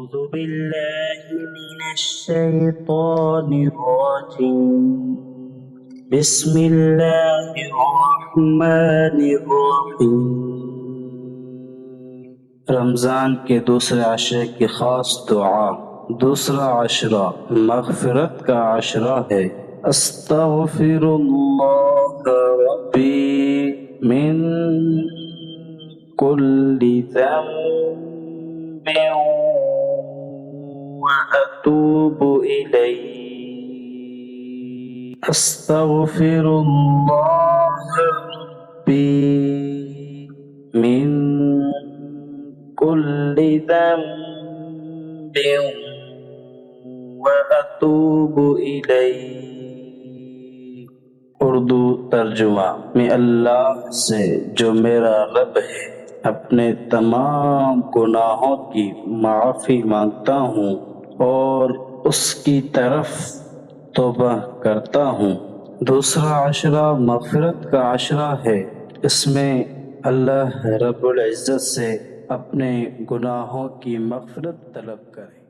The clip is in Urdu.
أعوذ بالله من الشيطان الرجيم بسم الله الرحمن الرحيم رمضان کے دوسرے عشرے کی خاص دعا۔ دوسرا عشرہ مغفرت کا عشرہ ہے۔ استغفر اللہ ربی من كل ذنب وأتوب إليه أستغفر الله ربي من كل ذنب وأتوب إليه۔ اردو ترجمہ۔ میں اللہ سے جو میرا رب ہے اپنے تمام گناہوں کی معافی مانگتا ہوں اور اس کی طرف توبہ کرتا ہوں۔ دوسرا عشرہ مغفرت کا عشرہ ہے۔ اس میں اللہ رب العزت سے اپنے گناہوں کی مغفرت طلب کریں۔